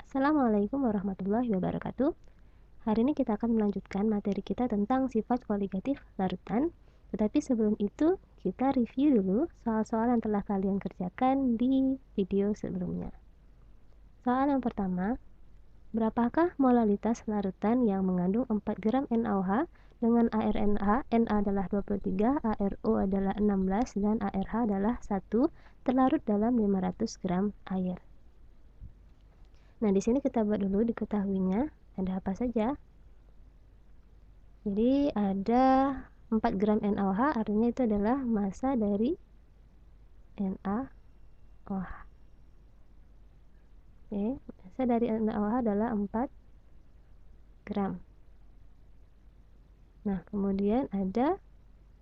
Assalamualaikum warahmatullahi wabarakatuh. Hari ini kita akan melanjutkan materi kita tentang sifat koligatif larutan. Tetapi sebelum itu, kita review dulu soal-soal yang telah kalian kerjakan di video sebelumnya. Soal yang pertama, berapakah molalitas larutan yang mengandung 4 gram NaOH dengan ARNA, Na adalah 23, ARO adalah 16, dan ARH adalah 1, terlarut dalam 500 gram air. Nah, di sini kita buat dulu diketahuinya ada apa saja. Jadi ada 4 gram NaOH, artinya itu adalah massa dari NaOH. Oke, massa dari NaOH adalah 4 gram. Nah, kemudian ada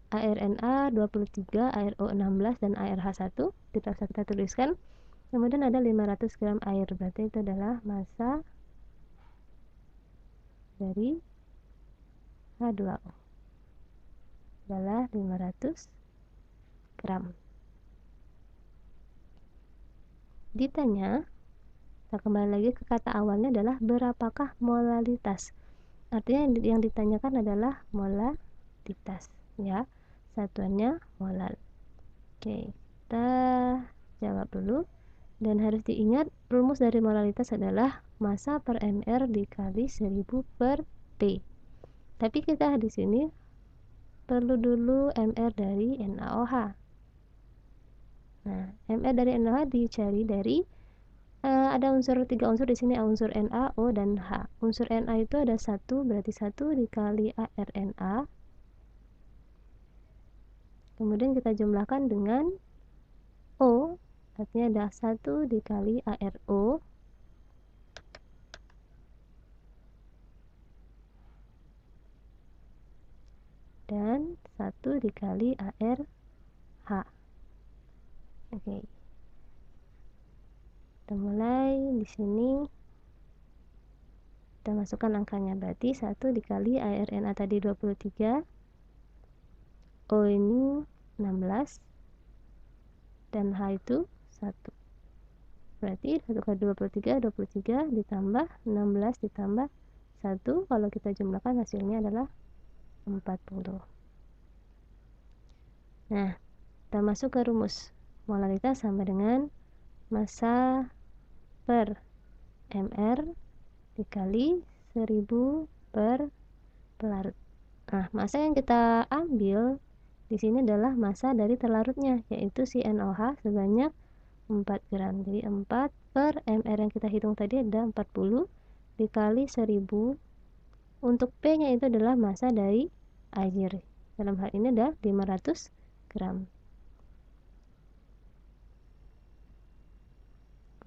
ARNA 23, ARO 16, dan ARH 1. Tidak usah kita tuliskan. Kemudian ada 500 gram air, berarti itu adalah massa dari H2O adalah 500 gram. Ditanya, kita kembali lagi ke kata awalnya adalah berapakah molalitas. Artinya yang ditanyakan adalah molalitas, ya. Satuannya molal. Oke, kita jawab dulu. Dan harus diingat, rumus dari molalitas adalah massa per mr dikali 1000 per P. Tapi kita di sini perlu dulu mr dari NaOH. Nah, mr dari NaOH dicari dari ada tiga unsur di sini, unsur Na, O, dan H. Unsur Na itu ada 1, berarti 1 dikali ARNA. Kemudian kita jumlahkan dengan O, artinya ada 1 dikali ARO. Dan 1 dikali ARH. Oke. Kita mulai di sini. Kita masukkan angkanya, berarti 1 dikali ARNA tadi 23, O ini 16, dan H itu 1. Berarti 1 kali 23, 23 ditambah 16 ditambah 1, kalau kita jumlahkan hasilnya adalah 40. Nah, kita masuk ke rumus. Molalitas sama dengan massa per mr dikali 1000 per pelarut. Nah, massa yang kita ambil di sini adalah massa dari terlarutnya, yaitu si NaOH sebanyak 4 gram. Jadi 4 per mr yang kita hitung tadi ada 40 dikali 1000. Untuk P-nya itu adalah massa dari air. Dalam hal ini ada 500 gram.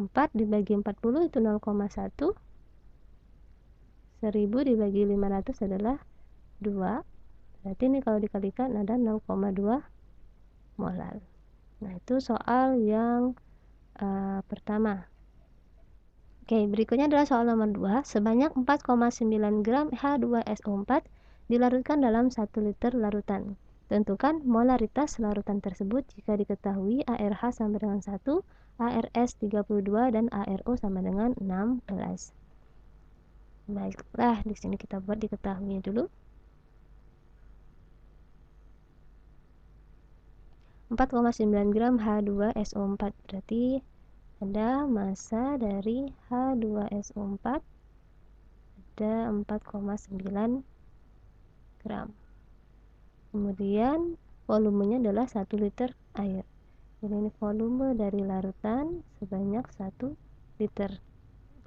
4 dibagi 40 itu 0,1. 1000 dibagi 500 adalah 2. Berarti ini kalau dikalikan ada 0,2 molar. Nah, itu soal yang pertama. Oke, berikutnya adalah soal nomor 2. Sebanyak 4,9 gram H2SO4 dilarutkan dalam 1 liter larutan. Tentukan molaritas larutan tersebut jika diketahui ARH sama dengan 1, ARS 32, dan ARO sama dengan 16. Baiklah, di sini kita buat diketahui dulu. 4,9 gram H2SO4 berarti ada massa dari H2SO4 ada 4,9 gram. Kemudian volumenya adalah 1 liter air. Jadi ini volume dari larutan sebanyak 1 liter,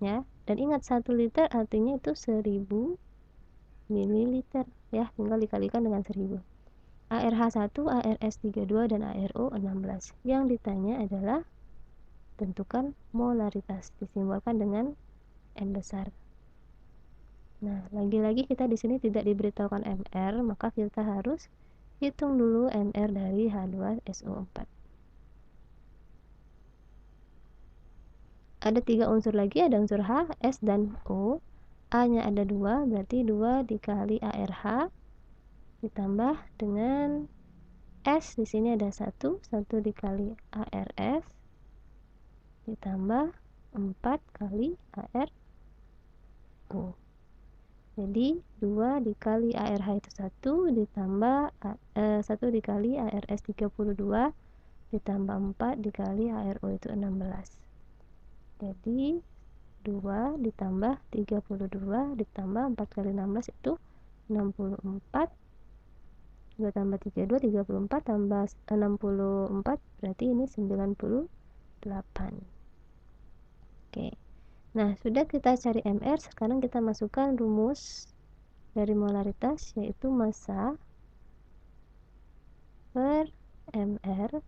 ya. Dan ingat 1 liter artinya itu 1000 ml, ya. Tinggal dikalikan dengan 1000. ARH1, ARS32, dan ARO 16. Yang ditanya adalah tentukan molaritas, disimbolkan dengan M besar. Nah, lagi-lagi kita di sini tidak diberitahukan mr, maka kita harus hitung dulu mr dari H2SO4. Ada 3 unsur lagi, ada unsur H, S, dan O. A-nya ada 2, berarti 2 dikali ARH ditambah dengan S, di sini ada 1 dikali ARS ditambah 4 kali ARH. O. Jadi 2 dikali ARH itu 1 ditambah 1 dikali ARS 32 ditambah 4 dikali ARO itu 16. Jadi 2 ditambah 32 ditambah 4 kali 16 itu 64. 2 tambah 32 34 tambah 64 berarti ini 98. Oke. Nah, sudah kita cari MR, sekarang kita masukkan rumus dari molaritas, yaitu massa per MR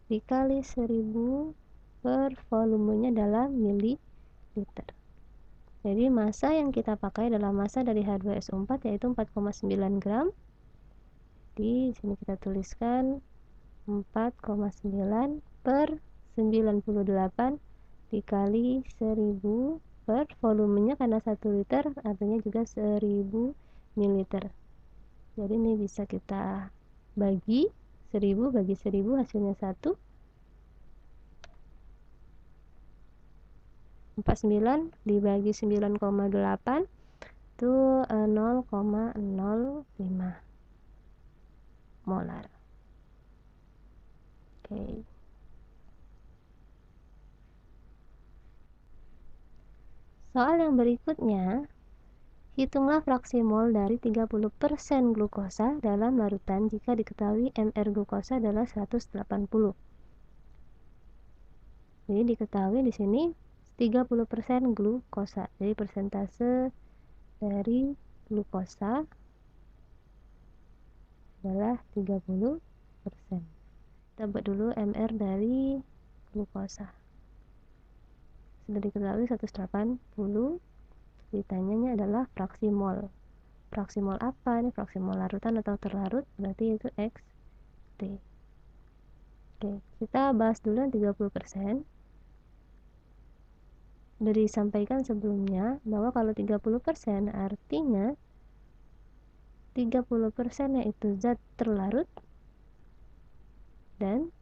dikali 1000 per volumenya dalam mililiter. Jadi massa yang kita pakai adalah massa dari H2SO4 yaitu 4,9 gram. Di sini kita tuliskan 4,9 per 98 dikali 1000 per volumenya, karena 1 liter artinya juga 1000 mililiter. Jadi ini bisa kita bagi 1000 bagi 1000 hasilnya 1. 49 dibagi 9,8 itu 0,05 molar. Oke. Soal yang berikutnya, hitunglah fraksi mol dari 30% glukosa dalam larutan jika diketahui MR glukosa adalah 180. Jadi diketahui di sini 30% glukosa. Jadi persentase dari glukosa adalah 30%. Kita buat dulu MR dari glukosa. Sudah diketahui 180, ditanyanya adalah fraksi mol. Fraksi mol apa? Ini fraksi mol larutan atau terlarut, berarti itu XT. Oke, kita bahas dulu yang 30%. Sudah disampaikan sebelumnya bahwa kalau 30% artinya 30% yaitu zat terlarut, dan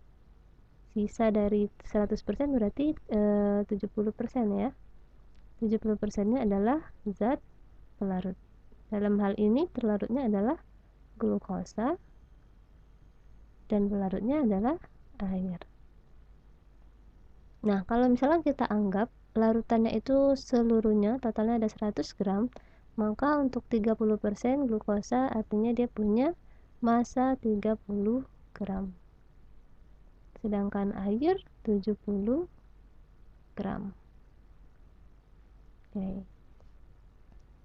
sisa dari 100% berarti 70% ya. 70%-nya adalah zat pelarut. Dalam hal ini terlarutnya adalah glukosa dan pelarutnya adalah air. Nah, kalau misalnya kita anggap larutannya itu seluruhnya totalnya ada 100 gram, maka untuk 30% glukosa artinya dia punya massa 30 gram. Sedangkan air 70 gram. Oke.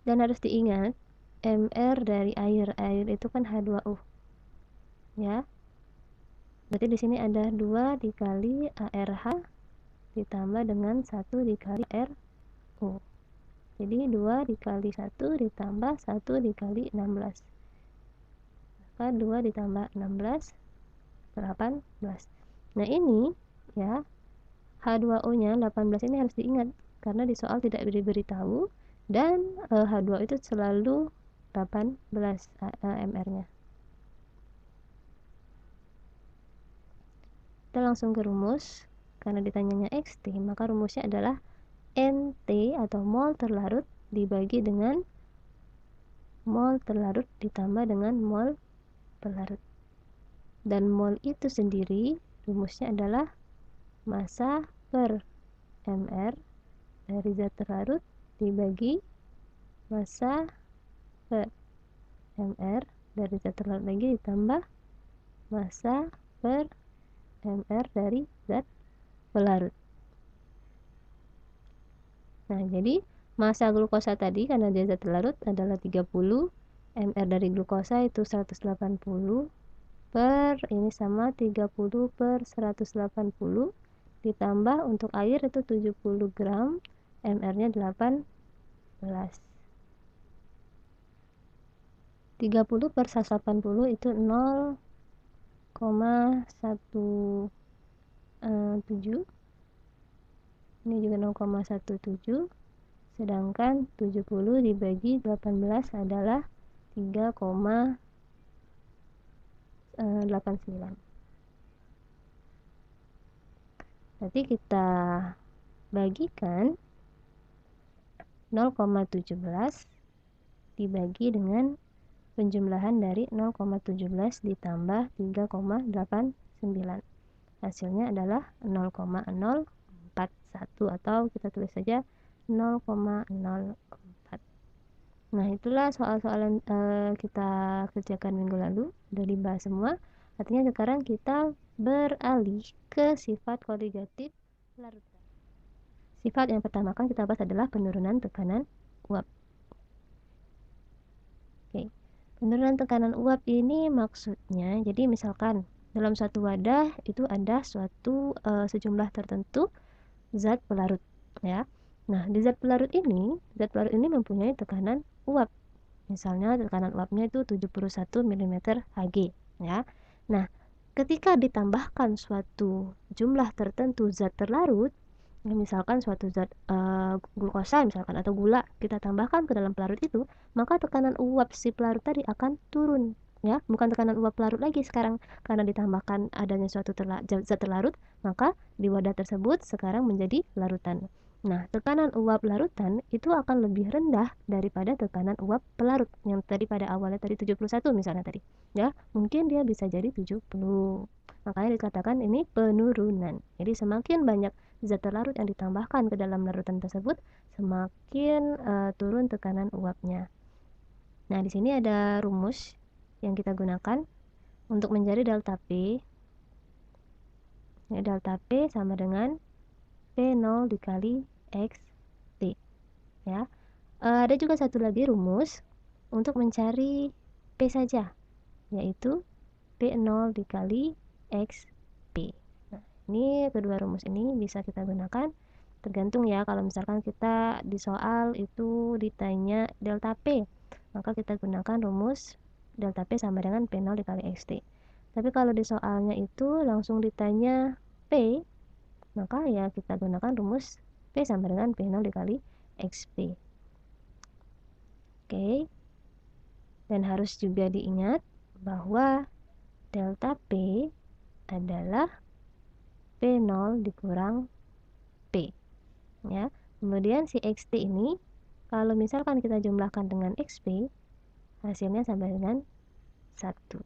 Dan harus diingat MR dari air itu kan H2O. Ya. Berarti di sini ada 2 dikali ARH ditambah dengan 1 dikali RO. Jadi 2 dikali 1 ditambah 1 dikali 16. Maka 2 ditambah 16 18. Nah, ini ya H2O-nya 18 ini harus diingat karena di soal tidak diberitahu, dan H2O itu selalu 18 MR-nya. Kita langsung ke rumus. Karena ditanyanya XT, maka rumusnya adalah NT atau mol terlarut dibagi dengan mol terlarut ditambah dengan mol pelarut. Dan mol itu sendiri rumusnya adalah massa per MR dari zat terlarut dibagi massa per MR dari zat terlarut lagi ditambah massa per MR dari zat pelarut. Nah, jadi massa glukosa tadi karena dia zat terlarut adalah 30, MR dari glukosa itu 180 per ini sama 30 per 180 ditambah untuk air itu 70 gram, MR-nya 18. 30 per 180 itu 0,17. Ini juga 0,17. Sedangkan 70 dibagi 18 adalah 3,89. Nanti kita bagikan 0,17 dibagi dengan penjumlahan dari 0,17 ditambah 3,89. Hasilnya adalah 0,041 atau kita tulis saja 0,04. Nah, itulah soal-soal yang kita kerjakan minggu lalu, udah dibahas semua. Artinya sekarang kita beralih ke sifat koligatif larutan. Sifat yang pertama kan kita bahas adalah penurunan tekanan uap. Oke. Penurunan tekanan uap ini maksudnya, jadi misalkan dalam suatu wadah itu ada suatu sejumlah tertentu zat pelarut, ya. Nah, di zat pelarut ini mempunyai tekanan uap. Misalnya tekanan uapnya itu 71 mm Hg, ya. Nah, ketika ditambahkan suatu jumlah tertentu zat terlarut, misalkan suatu zat glukosa misalkan atau gula kita tambahkan ke dalam pelarut itu, maka tekanan uap si pelarut tadi akan turun, ya. Bukan tekanan uap pelarut lagi sekarang, karena ditambahkan adanya suatu zat terlarut, maka di wadah tersebut sekarang menjadi larutan. Nah, tekanan uap larutan itu akan lebih rendah daripada tekanan uap pelarut yang tadi pada awalnya tadi 71 misalnya tadi, ya. Mungkin dia bisa jadi 70. Makanya dikatakan ini penurunan. Jadi semakin banyak zat terlarut yang ditambahkan ke dalam larutan tersebut, semakin turun tekanan uapnya. Nah, di sini ada rumus yang kita gunakan untuk mencari delta P. Ya, delta P sama dengan P0 dikali XT, ya. Ada juga satu lagi rumus untuk mencari P saja, yaitu P0 dikali XP. Nah, ini kedua rumus ini bisa kita gunakan, tergantung ya. Kalau misalkan kita di soal itu ditanya delta P, maka kita gunakan rumus delta P sama dengan P0 dikali XT. Tapi kalau di soalnya itu langsung ditanya P, maka ya kita gunakan rumus P sama dengan P0 dikali XP. Oke. Dan harus juga diingat bahwa delta P adalah P0 dikurang P, ya. Kemudian si XT ini kalau misalkan kita jumlahkan dengan XP, hasilnya sama dengan 1.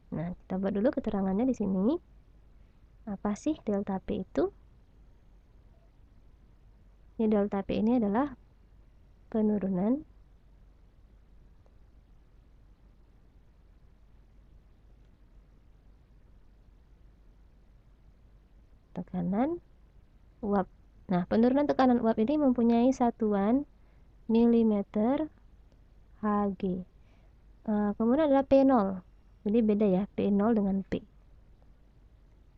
Nah, kita buat dulu keterangannya di sini. Apa sih delta P itu? Ya, delta P ini adalah penurunan tekanan uap. Nah, penurunan tekanan uap ini mempunyai satuan milimeter Hg. Kemudian adalah P0. Jadi beda ya, P0 dengan P.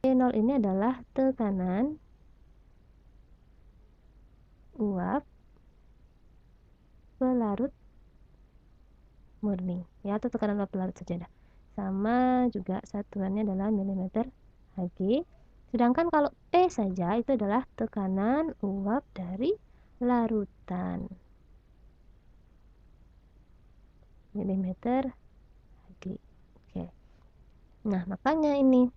P0 ini adalah tekanan uap pelarut murni, ya, atau tekanan uap pelarut saja dah. Sama juga satuannya adalah milimeter Hg. Sedangkan kalau P saja itu adalah tekanan uap dari larutan, milimeter Hg. Oke. Nah, makanya ini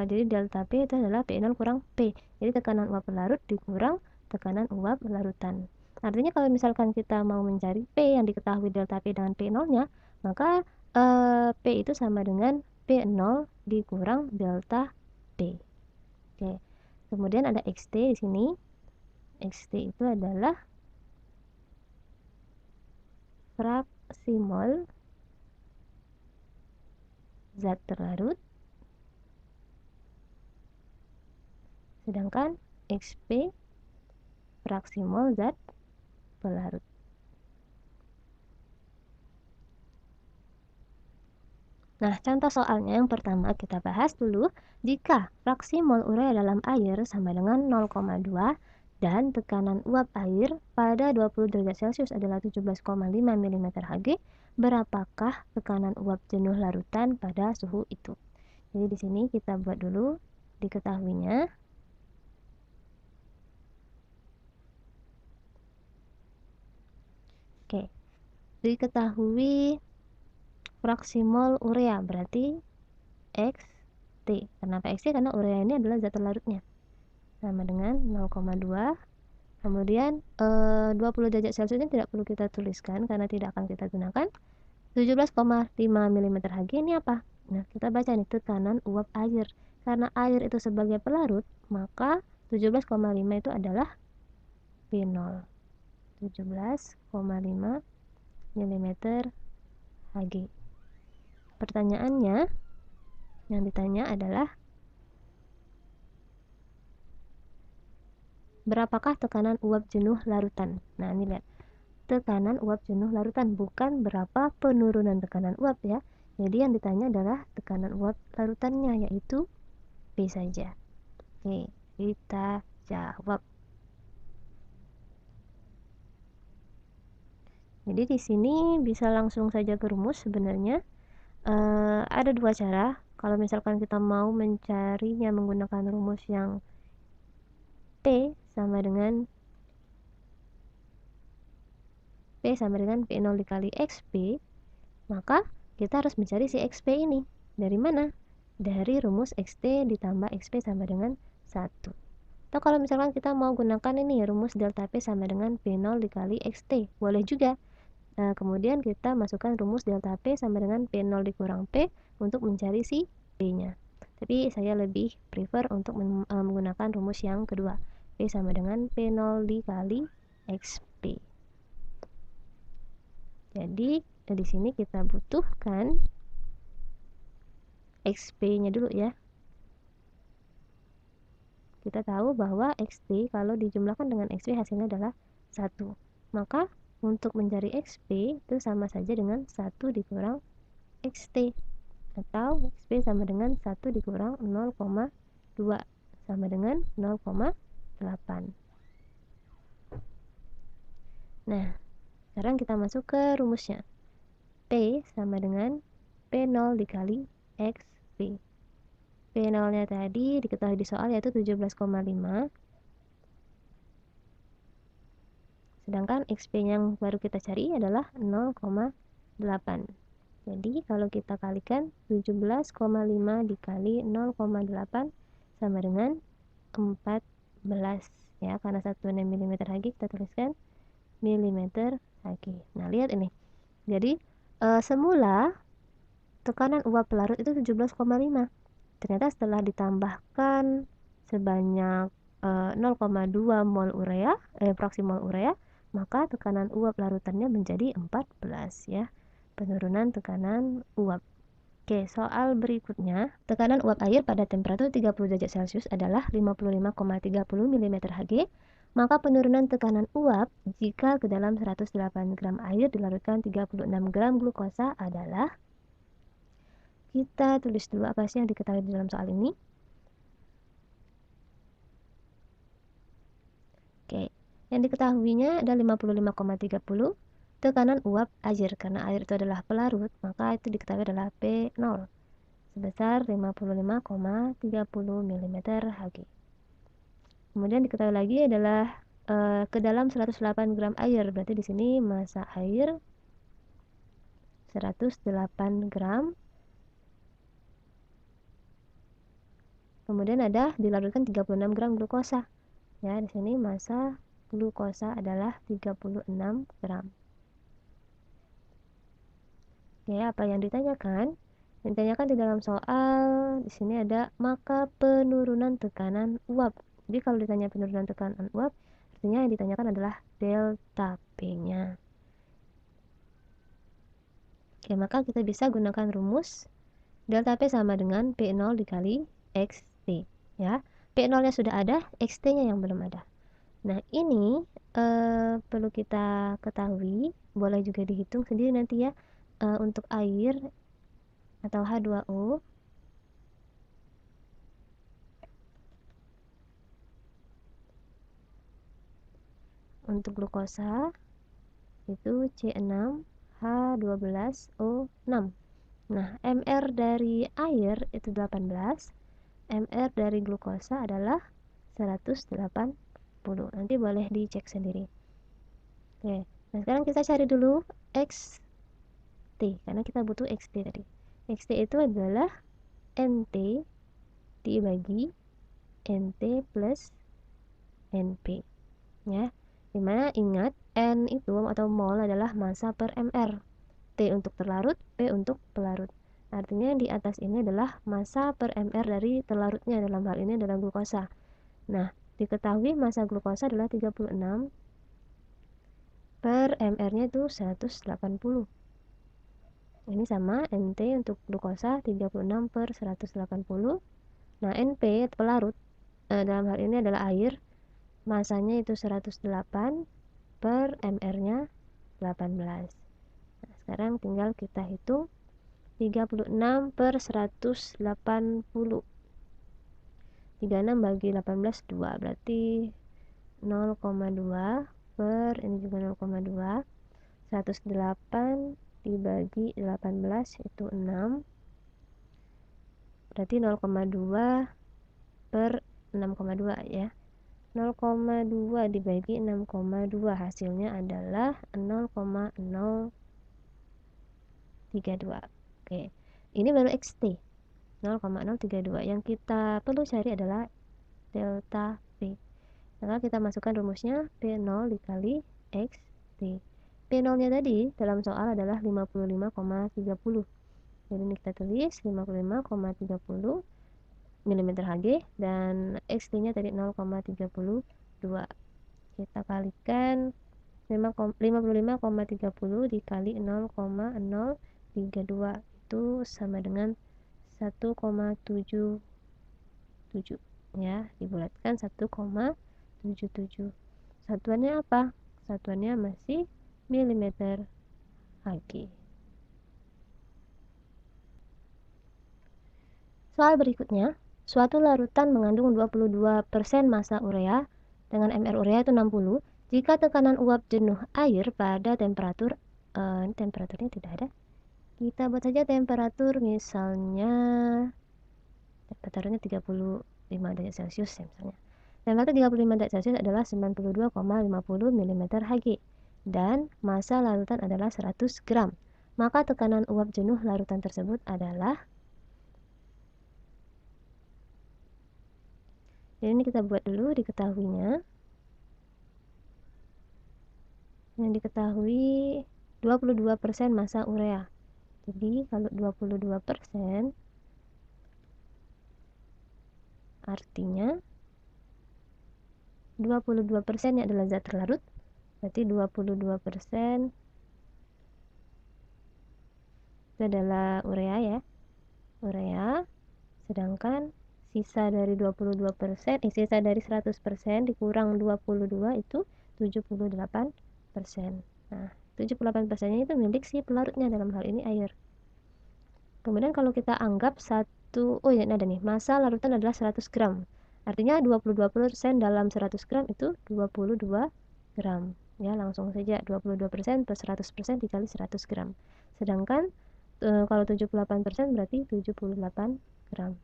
jadi delta P itu adalah P0 kurang P. Jadi tekanan uap pelarut dikurang tekanan uap larutan. Artinya kalau misalkan kita mau mencari P yang diketahui delta P dengan P0-nya, maka P itu sama dengan P0 dikurang delta P. Oke. Kemudian ada XT di sini. XT itu adalah fraksi mol zat terlarut, sedangkan XP fraksi mol zat pelarut. Nah, contoh soalnya yang pertama kita bahas dulu. Jika fraksi mol urea dalam air sama dengan 0,2 dan tekanan uap air pada 20 derajat Celcius adalah 17,5 mm Hg, berapakah tekanan uap jenuh larutan pada suhu itu? Jadi di sini kita buat dulu diketahuinya. Oke, diketahui fraksi mol urea berarti X T. Kenapa XT? Karena urea ini adalah zat larutnya. Sama dengan 0,2. Kemudian 20 derajat Celcius ini tidak perlu kita tuliskan karena tidak akan kita gunakan. 17,5 mm Hg ini apa? Nah, kita baca nih tekanan uap air. Karena air itu sebagai pelarut, maka 17,5 itu adalah P0. 17,5 mm Hg. Pertanyaannya yang ditanya adalah berapakah tekanan uap jenuh larutan? Nah, ini lihat. Tekanan uap jenuh larutan, bukan berapa penurunan tekanan uap ya. Jadi yang ditanya adalah tekanan uap larutannya, yaitu P saja. Oke, kita jawab. Jadi di sini bisa langsung saja ke rumus sebenarnya. Ada dua cara. Kalau misalkan kita mau mencarinya menggunakan rumus yang P sama dengan P0 dikali XP, maka kita harus mencari si XP ini. Dari mana? Dari rumus XT ditambah XP sama dengan 1. Atau kalau misalkan kita mau gunakan ini rumus delta P sama dengan P0 dikali XT, boleh juga. Nah, kemudian kita masukkan rumus delta P sama dengan P0 dikurang P untuk mencari si P-nya. Tapi saya lebih prefer untuk menggunakan rumus yang kedua. P sama dengan P0 dikali XP. Jadi di sini kita butuhkan XP-nya dulu ya. Kita tahu bahwa XT kalau dijumlahkan dengan XP hasilnya adalah 1. Maka untuk mencari XP itu sama saja dengan 1 dikurang XT. Atau XP sama dengan 1 dikurang 0,2 sama dengan 0,8. Nah, sekarang kita masuk ke rumusnya. P sama dengan P0 dikali XP. P0 nya tadi diketahui di soal yaitu 17,5. Sedangkan XP yang baru kita cari adalah 0,8. Jadi kalau kita kalikan 17,5 dikali 0,8 sama dengan 14 ya, karena satuannya mm Hg kita tuliskan mm Hg. Nah, lihat ini. Jadi semula tekanan uap pelarut itu 17,5. Ternyata setelah ditambahkan sebanyak 0,2 mol urea, fraksi mol urea, maka tekanan uap larutannya menjadi 14 ya. Penurunan tekanan uap. Oke, soal berikutnya, tekanan uap air pada temperatur 30 derajat Celcius adalah 55,30 mm Hg. Maka penurunan tekanan uap jika ke dalam 108 gram air dilarutkan 36 gram glukosa adalah, kita tulis dulu apa sih yang diketahui di dalam soal ini. Oke, yang diketahuinya ada 55,30 tekanan uap air. Karena air itu adalah pelarut, maka itu diketahui adalah P0 sebesar 55,30 mm Hg. Kemudian diketahui lagi adalah ke dalam 108 gram air, berarti di sini massa air 108 gram. Kemudian ada dilarutkan 36 gram glukosa. Ya, di sini massa glukosa adalah 36 gram. Oke, apa yang ditanyakan? Yang ditanyakan di dalam soal di sini ada maka penurunan tekanan uap. Jadi kalau ditanya penurunan tekanan uap, artinya yang ditanyakan adalah delta P-nya. Oke, maka kita bisa gunakan rumus delta P sama dengan P0 dikali XT ya. P0-nya sudah ada, XT-nya yang belum ada. Nah, ini perlu kita ketahui, boleh juga dihitung sendiri nanti ya. Untuk air atau H2O untuk glukosa itu C6H12O6. Nah, MR dari air itu 18, MR dari glukosa adalah 180. Nanti boleh dicek sendiri. Oke, nah sekarang kita cari dulu XT karena kita butuh XT tadi. XT itu adalah NT dibagi NT plus NP ya, dimana ingat N itu atau mol adalah massa per mR, T untuk terlarut, P untuk pelarut. Artinya di atas ini adalah massa per mR dari terlarutnya, dalam hal ini adalah glukosa. Nah, diketahui massa glukosa adalah 36 per mR nya itu 180. Ini sama NT untuk glukosa 36 per 180. Nah, NP pelarut dalam hal ini adalah air, masanya itu 108 per mR nya 18. Nah, sekarang tinggal kita hitung 36 per 180. 36 bagi 18 2, berarti 0,2 per ini juga 0,2. 108 dibagi 18 itu 6, berarti 0,2 per 6,2 ya. 0,2 dibagi 6,2 hasilnya adalah 0,032. Oke, ini baru XT 0,032. Yang kita perlu cari adalah delta P. Maka kita masukkan rumusnya P0 dikali XT. P0 nya tadi dalam soal adalah 55,30. Jadi ini kita tulis 55,30 mm Hg dan XT nya tadi 0,32. Kita kalikan 55,30 dikali 0,032 itu sama dengan 1,77 ya, dibulatkan 1,77. Satuannya apa? Satuannya masih milimeter Hg. Soal berikutnya, suatu larutan mengandung 22% massa urea dengan mR urea itu 60. Jika tekanan uap jenuh air pada temperaturnya tidak ada. Kita buat saja temperatur, misalnya temperaturnya 35 derajat Celcius ya misalnya. Temperatur 35 derajat Celcius adalah 92,50 mm Hg dan massa larutan adalah 100 gram. Maka tekanan uap jenuh larutan tersebut adalah, jadi ini kita buat dulu diketahuinya. Yang diketahui 22% massa urea. Jadi kalau 22% artinya 22% adalah zat terlarut. Berarti 22% itu adalah urea ya. Urea, sedangkan sisa dari 22%, sisa dari 100% dikurang 22 itu 78%. Nah, 78%-nya itu milik si pelarutnya, dalam hal ini air. Kemudian kalau kita anggap ini ada nih, massa larutan adalah 100 gram. Artinya 22% dalam 100 gram itu 22 gram. Ya, langsung saja 22% plus 100% dikali 100 gram. Sedangkan kalau 78% berarti 78 gram.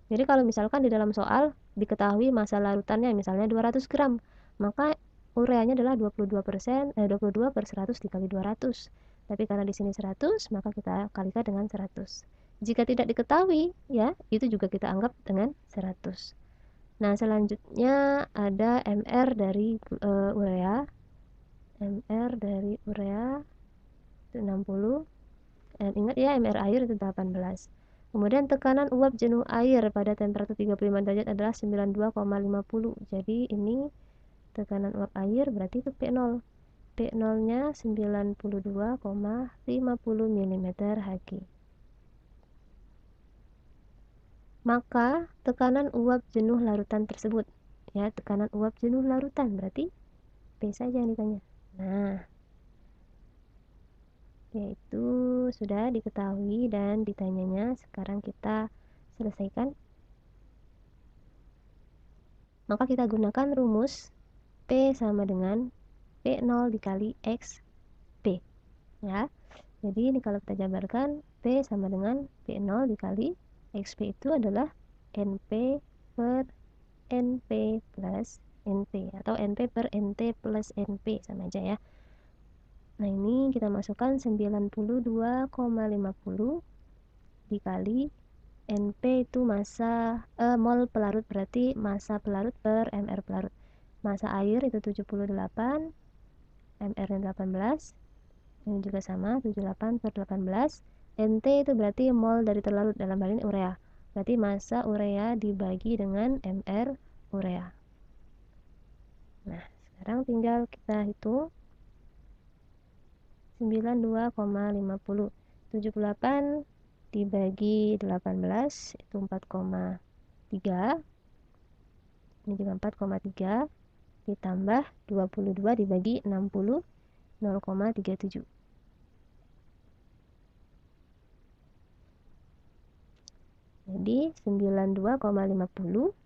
Jadi kalau misalkan di dalam soal diketahui massa larutannya misalnya 200 gram, maka ureanya adalah 22 per 100 dikali 200. Tapi karena di sini 100, maka kita kalikan dengan 100. Jika tidak diketahui, ya, itu juga kita anggap dengan 100. Nah, selanjutnya ada MR dari urea. MR dari urea itu 60. Dan ingat ya, MR air itu 18. Kemudian tekanan uap jenuh air pada temperatur 35 derajat adalah 92,50. Jadi ini tekanan uap air berarti itu P0. P0-nya 92,50 mm Hg. Maka tekanan uap jenuh larutan tersebut, ya, tekanan uap jenuh larutan berarti P saja yang ditanya. Nah, yaitu sudah diketahui dan ditanyanya, sekarang kita selesaikan. Maka kita gunakan rumus P sama dengan P0 dikali XP ya. Jadi ini kalau kita jabarkan, P sama dengan P0 dikali XP itu adalah NP per NP plus NP atau NP per NT plus NP, sama aja ya. Nah, ini kita masukkan 92,50 dikali NP itu mol pelarut, berarti massa pelarut per mR pelarut. Massa air itu 78, mR nya 18, ini juga sama 78 per 18. NT itu berarti mol dari terlarut, dalam hal ini urea, berarti massa urea dibagi dengan mR urea. Nah, sekarang tinggal kita hitung 92,50. 78 dibagi 18 itu 4,3. Ini juga 4,3 ditambah 22 dibagi 60, 0,37. Jadi 92,50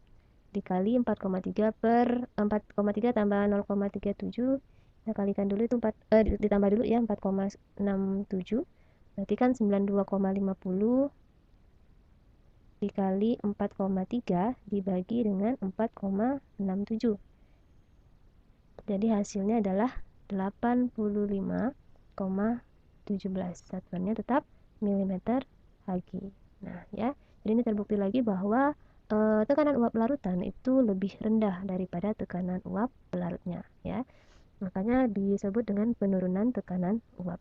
dikali 4,3 per 4,3 tambah 0,37, kita kalikan dulu itu ditambah dulu ya 4,67, berarti kan 92,50 dikali 4,3 dibagi dengan 4,67, jadi hasilnya adalah 85,17. Satuannya tetap milimeter Hg. Nah ya, jadi ini terbukti lagi bahwa tekanan uap larutan itu lebih rendah daripada tekanan uap pelarutnya ya, makanya disebut dengan penurunan tekanan uap.